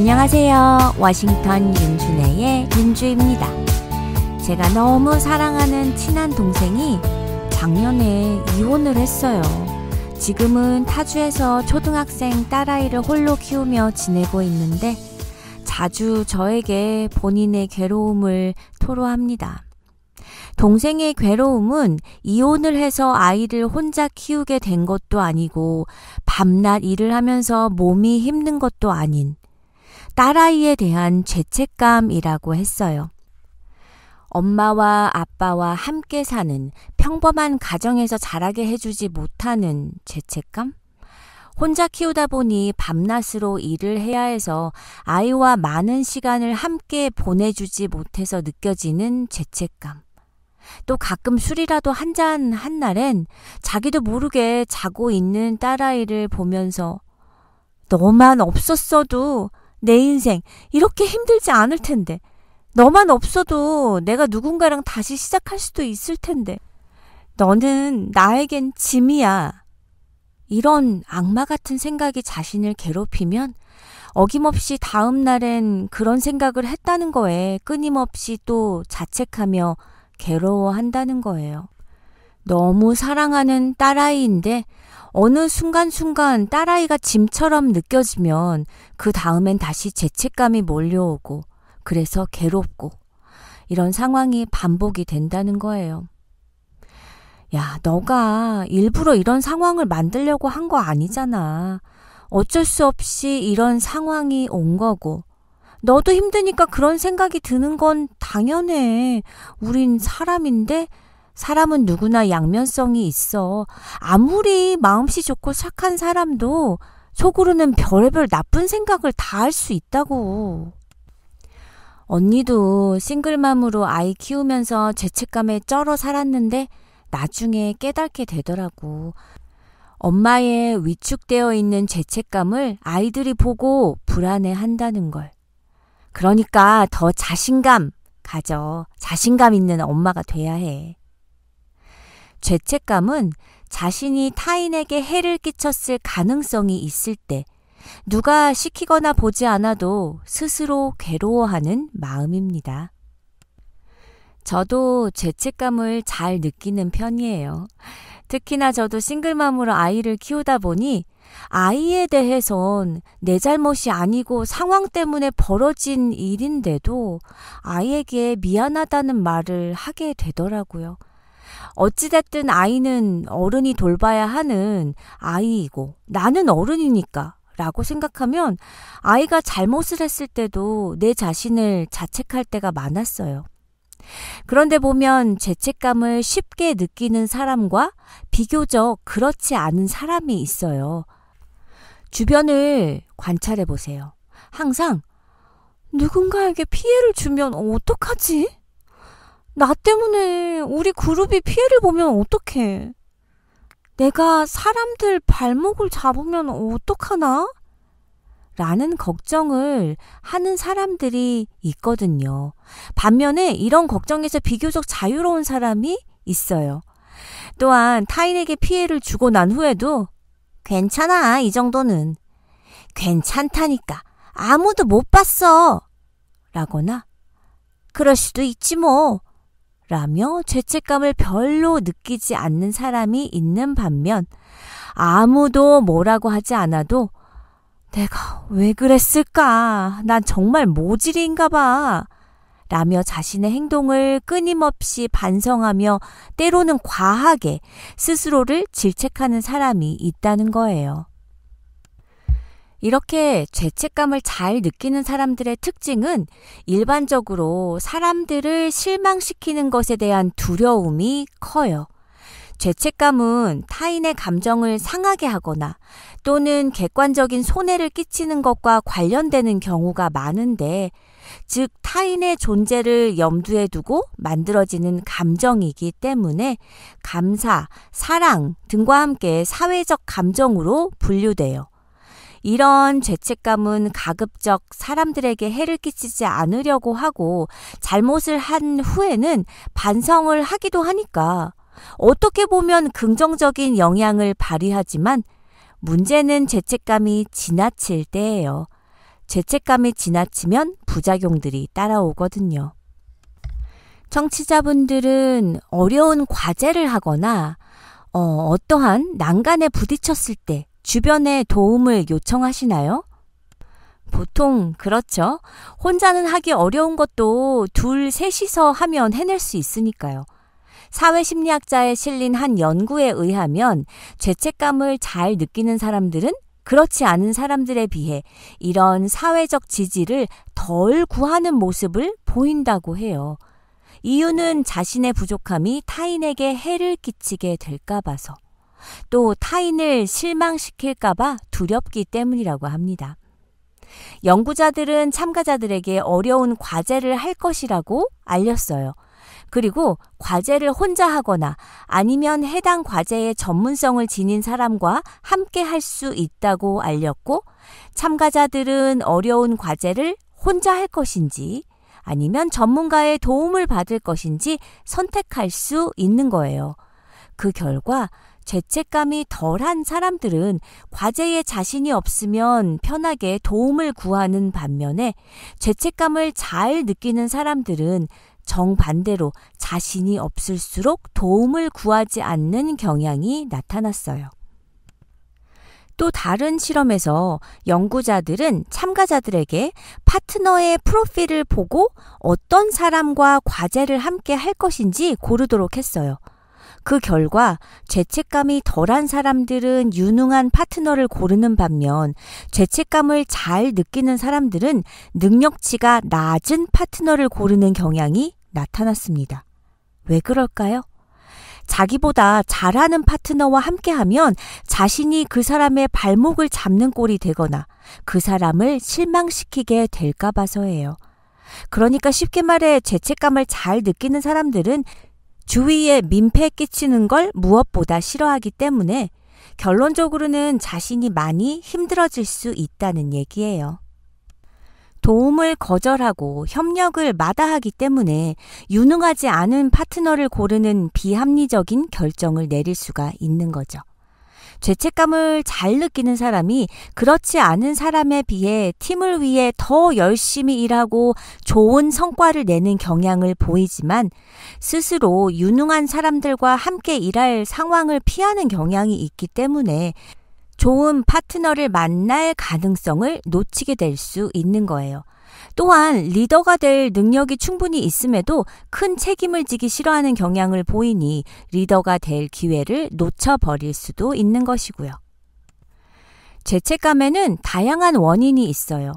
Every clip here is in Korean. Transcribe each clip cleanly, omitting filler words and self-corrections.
안녕하세요. 워싱턴 윤준혜의 윤주입니다. 제가 너무 사랑하는 친한 동생이 작년에 이혼을 했어요. 지금은 타주에서 초등학생 딸아이를 홀로 키우며 지내고 있는데 자주 저에게 본인의 괴로움을 토로합니다. 동생의 괴로움은 이혼을 해서 아이를 혼자 키우게 된 것도 아니고 밤낮 일을 하면서 몸이 힘든 것도 아닌 딸아이에 대한 죄책감이라고 했어요. 엄마와 아빠와 함께 사는 평범한 가정에서 자라게 해주지 못하는 죄책감? 혼자 키우다 보니 밤낮으로 일을 해야 해서 아이와 많은 시간을 함께 보내주지 못해서 느껴지는 죄책감. 또 가끔 술이라도 한잔 한 날엔 자기도 모르게 자고 있는 딸아이를 보면서 너만 없었어도 내 인생 이렇게 힘들지 않을 텐데, 너만 없어도 내가 누군가랑 다시 시작할 수도 있을 텐데, 너는 나에겐 짐이야. 이런 악마 같은 생각이 자신을 괴롭히면 어김없이 다음 날엔 그런 생각을 했다는 거에 끊임없이 또 자책하며 괴로워한다는 거예요. 너무 사랑하는 딸아이인데 어느 순간순간 딸아이가 짐처럼 느껴지면 그 다음엔 다시 죄책감이 몰려오고 그래서 괴롭고 이런 상황이 반복이 된다는 거예요. 야, 너가 일부러 이런 상황을 만들려고 한 거 아니잖아. 어쩔 수 없이 이런 상황이 온 거고 너도 힘드니까 그런 생각이 드는 건 당연해. 우린 사람인데 사람은 누구나 양면성이 있어. 아무리 마음씨 좋고 착한 사람도 속으로는 별의별 나쁜 생각을 다 할 수 있다고. 언니도 싱글맘으로 아이 키우면서 죄책감에 쩔어 살았는데 나중에 깨닫게 되더라고. 엄마의 위축되어 있는 죄책감을 아이들이 보고 불안해한다는 걸. 그러니까 더 자신감 가져. 자신감 있는 엄마가 돼야 해. 죄책감은 자신이 타인에게 해를 끼쳤을 가능성이 있을 때 누가 시키거나 보지 않아도 스스로 괴로워하는 마음입니다. 저도 죄책감을 잘 느끼는 편이에요. 특히나 저도 싱글맘으로 아이를 키우다 보니 아이에 대해선 내 잘못이 아니고 상황 때문에 벌어진 일인데도 아이에게 미안하다는 말을 하게 되더라고요. 어찌됐든 아이는 어른이 돌봐야 하는 아이이고 나는 어른이니까 라고 생각하면 아이가 잘못을 했을 때도 내 자신을 자책할 때가 많았어요. 그런데 보면 죄책감을 쉽게 느끼는 사람과 비교적 그렇지 않은 사람이 있어요. 주변을 관찰해 보세요. 항상 누군가에게 피해를 주면 어떡하지? 나 때문에 우리 그룹이 피해를 보면 어떡해? 내가 사람들 발목을 잡으면 어떡하나? 라는 걱정을 하는 사람들이 있거든요. 반면에 이런 걱정에서 비교적 자유로운 사람이 있어요. 또한 타인에게 피해를 주고 난 후에도 괜찮아, 이 정도는. 괜찮다니까. 아무도 못 봤어. 라거나 그럴 수도 있지 뭐. 라며 죄책감을 별로 느끼지 않는 사람이 있는 반면 아무도 뭐라고 하지 않아도 내가 왜 그랬을까? 난 정말 모질인가 봐. 라며 자신의 행동을 끊임없이 반성하며 때로는 과하게 스스로를 질책하는 사람이 있다는 거예요. 이렇게 죄책감을 잘 느끼는 사람들의 특징은 일반적으로 사람들을 실망시키는 것에 대한 두려움이 커요. 죄책감은 타인의 감정을 상하게 하거나 또는 객관적인 손해를 끼치는 것과 관련되는 경우가 많은데, 즉 타인의 존재를 염두에 두고 만들어지는 감정이기 때문에 감사, 사랑 등과 함께 사회적 감정으로 분류돼요. 이런 죄책감은 가급적 사람들에게 해를 끼치지 않으려고 하고 잘못을 한 후에는 반성을 하기도 하니까 어떻게 보면 긍정적인 영향을 발휘하지만 문제는 죄책감이 지나칠 때예요. 죄책감이 지나치면 부작용들이 따라오거든요. 청취자분들은 어려운 과제를 하거나 어떠한 난간에 부딪혔을 때 주변에 도움을 요청하시나요? 보통 그렇죠. 혼자는 하기 어려운 것도 둘, 셋이서 하면 해낼 수 있으니까요. 사회심리학자에 실린 한 연구에 의하면 죄책감을 잘 느끼는 사람들은 그렇지 않은 사람들에 비해 이런 사회적 지지를 덜 구하는 모습을 보인다고 해요. 이유는 자신의 부족함이 타인에게 해를 끼치게 될까 봐서, 또 타인을 실망시킬까 봐 두렵기 때문이라고 합니다. 연구자들은 참가자들에게 어려운 과제를 할 것이라고 알렸어요. 그리고 과제를 혼자 하거나 아니면 해당 과제의 전문성을 지닌 사람과 함께 할 수 있다고 알렸고, 참가자들은 어려운 과제를 혼자 할 것인지 아니면 전문가의 도움을 받을 것인지 선택할 수 있는 거예요. 그 결과 죄책감이 덜한 사람들은 과제에 자신이 없으면 편하게 도움을 구하는 반면에, 죄책감을 잘 느끼는 사람들은 정반대로 자신이 없을수록 도움을 구하지 않는 경향이 나타났어요. 또 다른 실험에서 연구자들은 참가자들에게 파트너의 프로필을 보고 어떤 사람과 과제를 함께 할 것인지 고르도록 했어요. 그 결과 죄책감이 덜한 사람들은 유능한 파트너를 고르는 반면, 죄책감을 잘 느끼는 사람들은 능력치가 낮은 파트너를 고르는 경향이 나타났습니다. 왜 그럴까요? 자기보다 잘하는 파트너와 함께하면 자신이 그 사람의 발목을 잡는 꼴이 되거나 그 사람을 실망시키게 될까 봐서예요. 그러니까 쉽게 말해 죄책감을 잘 느끼는 사람들은 주위에 민폐 끼치는 걸 무엇보다 싫어하기 때문에 결론적으로는 자신이 많이 힘들어질 수 있다는 얘기예요. 도움을 거절하고 협력을 마다하기 때문에 유능하지 않은 파트너를 고르는 비합리적인 결정을 내릴 수가 있는 거죠. 죄책감을 잘 느끼는 사람이 그렇지 않은 사람에 비해 팀을 위해 더 열심히 일하고 좋은 성과를 내는 경향을 보이지만, 스스로 유능한 사람들과 함께 일할 상황을 피하는 경향이 있기 때문에 좋은 파트너를 만날 가능성을 놓치게 될 수 있는 거예요. 또한 리더가 될 능력이 충분히 있음에도 큰 책임을 지기 싫어하는 경향을 보이니 리더가 될 기회를 놓쳐버릴 수도 있는 것이고요. 죄책감에는 다양한 원인이 있어요.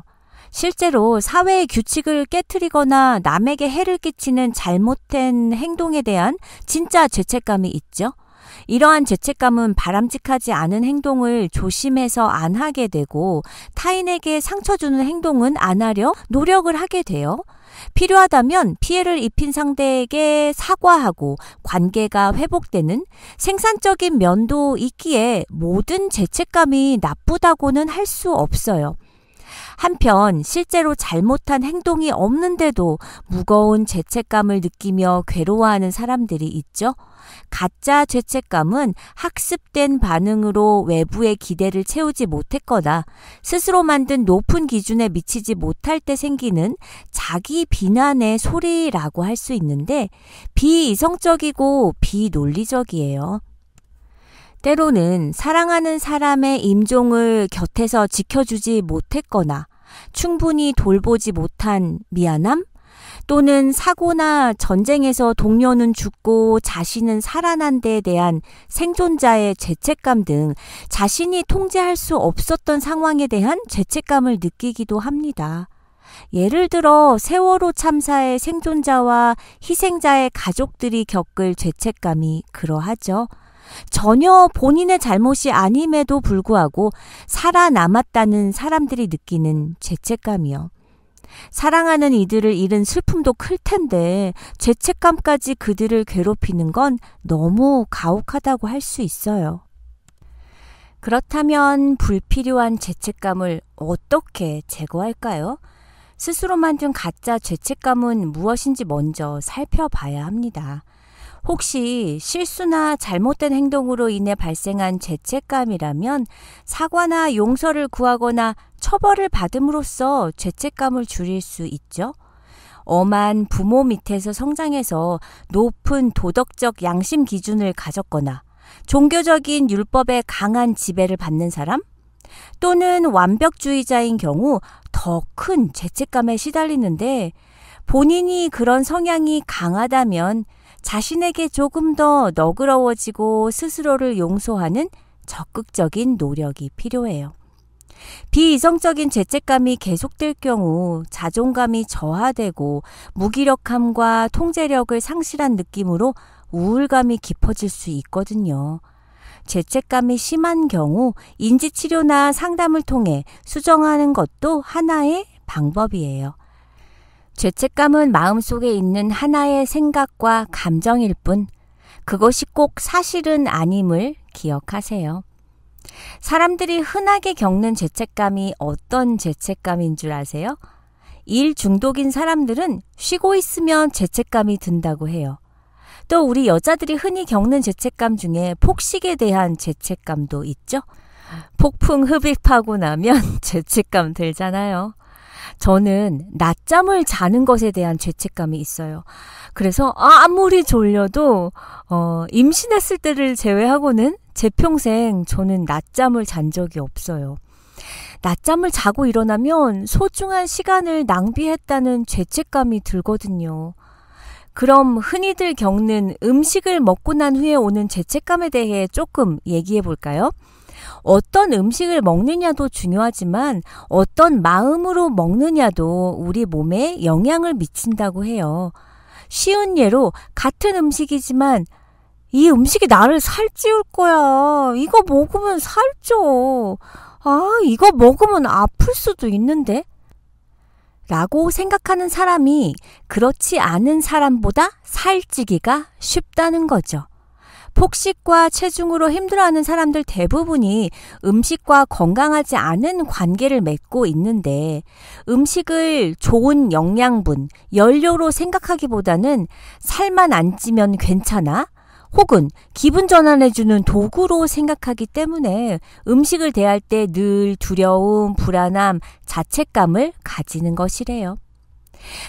실제로 사회의 규칙을 깨트리거나 남에게 해를 끼치는 잘못된 행동에 대한 진짜 죄책감이 있죠. 이러한 죄책감은 바람직하지 않은 행동을 조심해서 안 하게 되고, 타인에게 상처 주는 행동은 안 하려 노력을 하게 돼요. 필요하다면 피해를 입힌 상대에게 사과하고 관계가 회복되는 생산적인 면도 있기에 모든 죄책감이 나쁘다고는 할 수 없어요. 한편 실제로 잘못한 행동이 없는데도 무거운 죄책감을 느끼며 괴로워하는 사람들이 있죠. 가짜 죄책감은 학습된 반응으로 외부의 기대를 채우지 못했거나 스스로 만든 높은 기준에 미치지 못할 때 생기는 자기 비난의 소리라고 할 수 있는데, 비이성적이고 비논리적이에요. 때로는 사랑하는 사람의 임종을 곁에서 지켜주지 못했거나 충분히 돌보지 못한 미안함, 또는 사고나 전쟁에서 동료는 죽고 자신은 살아난 데에 대한 생존자의 죄책감 등 자신이 통제할 수 없었던 상황에 대한 죄책감을 느끼기도 합니다. 예를 들어 세월호 참사의 생존자와 희생자의 가족들이 겪을 죄책감이 그러하죠. 전혀 본인의 잘못이 아님에도 불구하고 살아남았다는 사람들이 느끼는 죄책감이요. 사랑하는 이들을 잃은 슬픔도 클 텐데 죄책감까지 그들을 괴롭히는 건 너무 가혹하다고 할 수 있어요. 그렇다면 불필요한 죄책감을 어떻게 제거할까요? 스스로 만든 가짜 죄책감은 무엇인지 먼저 살펴봐야 합니다. 혹시 실수나 잘못된 행동으로 인해 발생한 죄책감이라면 사과나 용서를 구하거나 처벌을 받음으로써 죄책감을 줄일 수 있죠. 엄한 부모 밑에서 성장해서 높은 도덕적 양심 기준을 가졌거나 종교적인 율법에 강한 지배를 받는 사람, 또는 완벽주의자인 경우 더 큰 죄책감에 시달리는데, 본인이 그런 성향이 강하다면 자신에게 조금 더 너그러워지고 스스로를 용서하는 적극적인 노력이 필요해요. 비이성적인 죄책감이 계속될 경우 자존감이 저하되고 무기력함과 통제력을 상실한 느낌으로 우울감이 깊어질 수 있거든요. 죄책감이 심한 경우 인지치료나 상담을 통해 수정하는 것도 하나의 방법이에요. 죄책감은 마음속에 있는 하나의 생각과 감정일 뿐, 그것이 꼭 사실은 아님을 기억하세요. 사람들이 흔하게 겪는 죄책감이 어떤 죄책감인 줄 아세요? 일 중독인 사람들은 쉬고 있으면 죄책감이 든다고 해요. 또 우리 여자들이 흔히 겪는 죄책감 중에 폭식에 대한 죄책감도 있죠. 폭풍 흡입하고 나면 죄책감 들잖아요. 저는 낮잠을 자는 것에 대한 죄책감이 있어요. 그래서 아무리 졸려도 임신했을 때를 제외하고는 제 평생 저는 낮잠을 잔 적이 없어요. 낮잠을 자고 일어나면 소중한 시간을 낭비했다는 죄책감이 들거든요. 그럼 흔히들 겪는 음식을 먹고 난 후에 오는 죄책감에 대해 조금 얘기해 볼까요? 어떤 음식을 먹느냐도 중요하지만 어떤 마음으로 먹느냐도 우리 몸에 영향을 미친다고 해요. 쉬운 예로 같은 음식이지만 이 음식이 나를 살찌울 거야. 이거 먹으면 살쪄. 이거 먹으면 아플 수도 있는데? 라고 생각하는 사람이 그렇지 않은 사람보다 살찌기가 쉽다는 거죠. 폭식과 체중으로 힘들어하는 사람들 대부분이 음식과 건강하지 않은 관계를 맺고 있는데, 음식을 좋은 영양분, 연료로 생각하기보다는 살만 안 찌면 괜찮아? 혹은 기분 전환해주는 도구로 생각하기 때문에 음식을 대할 때 늘 두려움, 불안함, 자책감을 가지는 것이래요.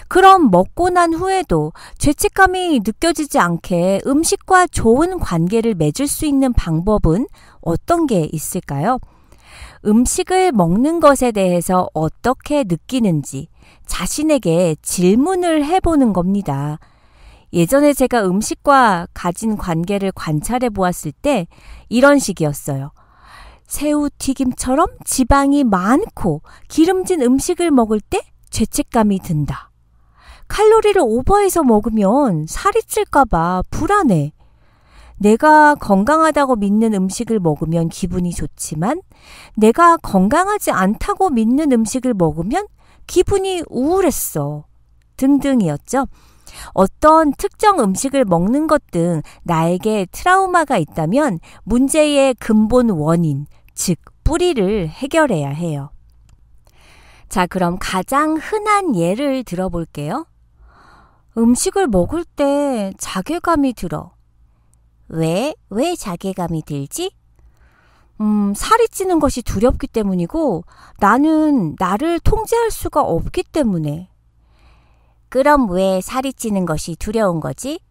그럼 먹고 난 후에도 죄책감이 느껴지지 않게 음식과 좋은 관계를 맺을 수 있는 방법은 어떤 게 있을까요? 음식을 먹는 것에 대해서 어떻게 느끼는지 자신에게 질문을 해보는 겁니다. 예전에 제가 음식과 가진 관계를 관찰해 보았을 때 이런 식이었어요. 새우튀김처럼 지방이 많고 기름진 음식을 먹을 때 죄책감이 든다. 칼로리를 오버해서 먹으면 살이 찔까봐 불안해. 내가 건강하다고 믿는 음식을 먹으면 기분이 좋지만 내가 건강하지 않다고 믿는 음식을 먹으면 기분이 우울했어. 등등이었죠. 어떤 특정 음식을 먹는 것 등 나에게 트라우마가 있다면 문제의 근본 원인, 즉 뿌리를 해결해야 해요. 자, 그럼 가장 흔한 예를 들어볼게요. 음식을 먹을 때 자괴감이 들어. 왜 자괴감이 들지? 살이 찌는 것이 두렵기 때문이고 나는 나를 통제할 수가 없기 때문에. 그럼 왜 살이 찌는 것이 두려운 거지?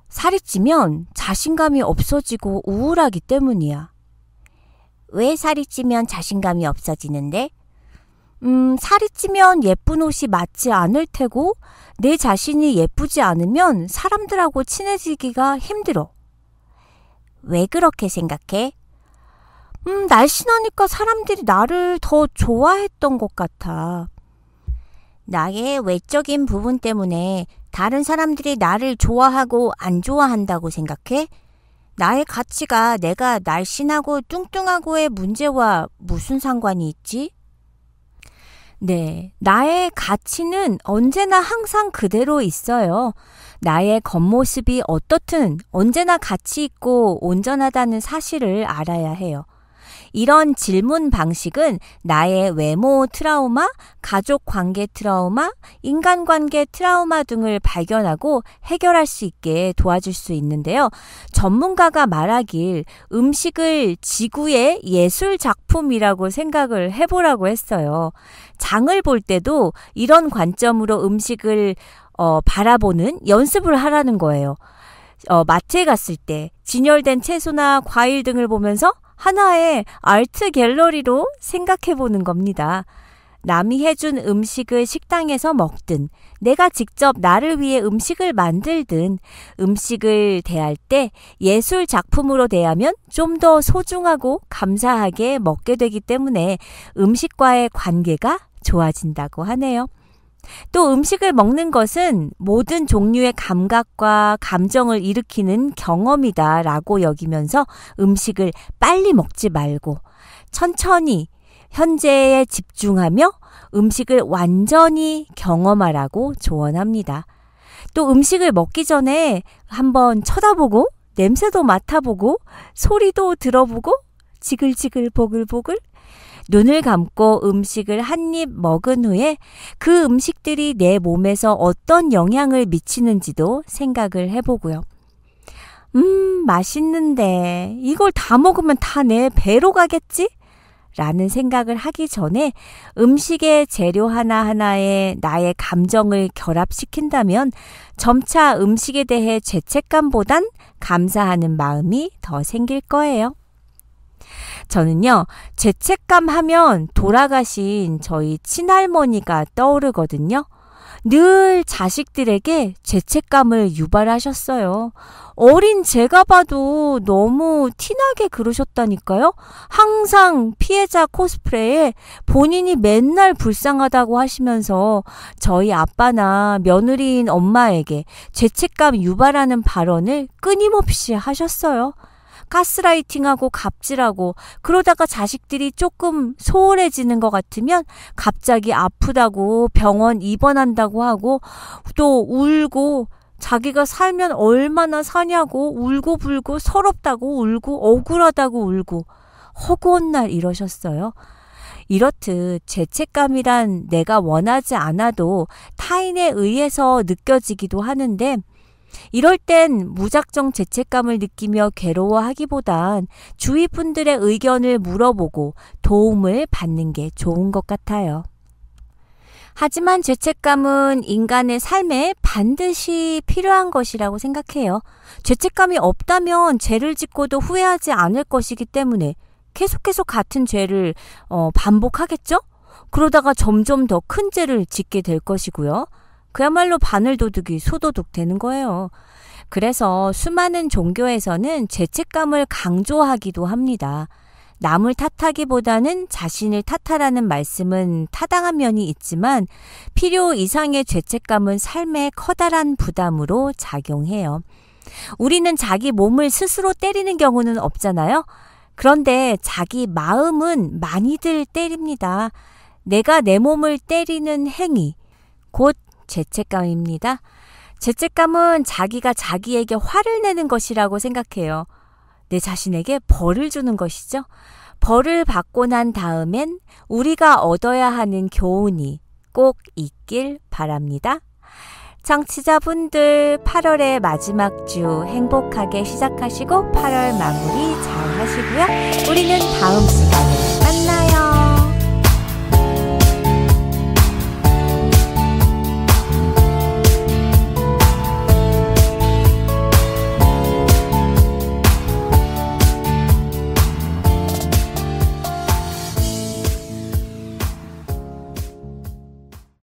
살이 찌면 자신감이 없어지고 우울하기 때문이야. 왜 살이 찌면 자신감이 없어지는데? 살이 찌면 예쁜 옷이 맞지 않을 테고 내 자신이 예쁘지 않으면 사람들하고 친해지기가 힘들어. 왜 그렇게 생각해? 날씬하니까 사람들이 나를 더 좋아했던 것 같아. 나의 외적인 부분 때문에 다른 사람들이 나를 좋아하고 안 좋아한다고 생각해? 나의 가치가 내가 날씬하고 뚱뚱하고의 문제와 무슨 상관이 있지? 네, 나의 가치는 언제나 항상 그대로 있어요. 나의 겉모습이 어떻든 언제나 가치 있고 온전하다는 사실을 알아야 해요. 이런 질문 방식은 나의 외모 트라우마, 가족 관계 트라우마, 인간관계 트라우마 등을 발견하고 해결할 수 있게 도와줄 수 있는데요. 전문가가 말하길 음식을 지구의 예술 작품이라고 생각을 해보라고 했어요. 장을 볼 때도 이런 관점으로 음식을 바라보는 연습을 하라는 거예요. 마트에 갔을 때 진열된 채소나 과일 등을 보면서 하나의 아트 갤러리로 생각해 보는 겁니다. 남이 해준 음식을 식당에서 먹든 내가 직접 나를 위해 음식을 만들든 음식을 대할 때 예술 작품으로 대하면 좀 더 소중하고 감사하게 먹게 되기 때문에 음식과의 관계가 좋아진다고 하네요. 또 음식을 먹는 것은 모든 종류의 감각과 감정을 일으키는 경험이다 라고 여기면서 음식을 빨리 먹지 말고 천천히 현재에 집중하며 음식을 완전히 경험하라고 조언합니다. 또 음식을 먹기 전에 한번 쳐다보고 냄새도 맡아보고 소리도 들어보고 지글지글 보글보글 눈을 감고 음식을 한 입 먹은 후에 그 음식들이 내 몸에서 어떤 영향을 미치는지도 생각을 해보고요. 맛있는데 이걸 다 먹으면 다 내 배로 가겠지? 라는 생각을 하기 전에 음식의 재료 하나하나에 나의 감정을 결합시킨다면 점차 음식에 대해 죄책감보단 감사하는 마음이 더 생길 거예요. 저는요, 죄책감 하면 돌아가신 저희 친할머니가 떠오르거든요. 늘 자식들에게 죄책감을 유발하셨어요. 어린 제가 봐도 너무 티나게 그러셨다니까요. 항상 피해자 코스프레에 본인이 맨날 불쌍하다고 하시면서 저희 아빠나 며느리인 엄마에게 죄책감 유발하는 발언을 끊임없이 하셨어요. 가스라이팅하고 갑질하고 그러다가 자식들이 조금 소홀해지는 것 같으면 갑자기 아프다고 병원 입원한다고 하고 또 울고 자기가 살면 얼마나 사냐고 울고불고 서럽다고 울고 억울하다고 울고 허구한 날 이러셨어요. 이렇듯 죄책감이란 내가 원하지 않아도 타인에 의해서 느껴지기도 하는데 이럴 땐 무작정 죄책감을 느끼며 괴로워하기보단 주위 분들의 의견을 물어보고 도움을 받는 게 좋은 것 같아요. 하지만 죄책감은 인간의 삶에 반드시 필요한 것이라고 생각해요. 죄책감이 없다면 죄를 짓고도 후회하지 않을 것이기 때문에 계속해서 같은 죄를 반복하겠죠? 그러다가 점점 더 큰 죄를 짓게 될 것이고요. 그야말로 바늘도둑이 소도둑 되는 거예요. 그래서 수많은 종교에서는 죄책감을 강조하기도 합니다. 남을 탓하기보다는 자신을 탓하라는 말씀은 타당한 면이 있지만 필요 이상의 죄책감은 삶에 커다란 부담으로 작용해요. 우리는 자기 몸을 스스로 때리는 경우는 없잖아요. 그런데 자기 마음은 많이들 때립니다. 내가 내 몸을 때리는 행위, 곧 죄책감입니다. 죄책감은 자기가 자기에게 화를 내는 것이라고 생각해요. 내 자신에게 벌을 주는 것이죠. 벌을 받고 난 다음엔 우리가 얻어야 하는 교훈이 꼭 있길 바랍니다. 청취자분들 8월의 마지막 주 행복하게 시작하시고 8월 마무리 잘 하시고요. 우리는 다음 시간에 만나요.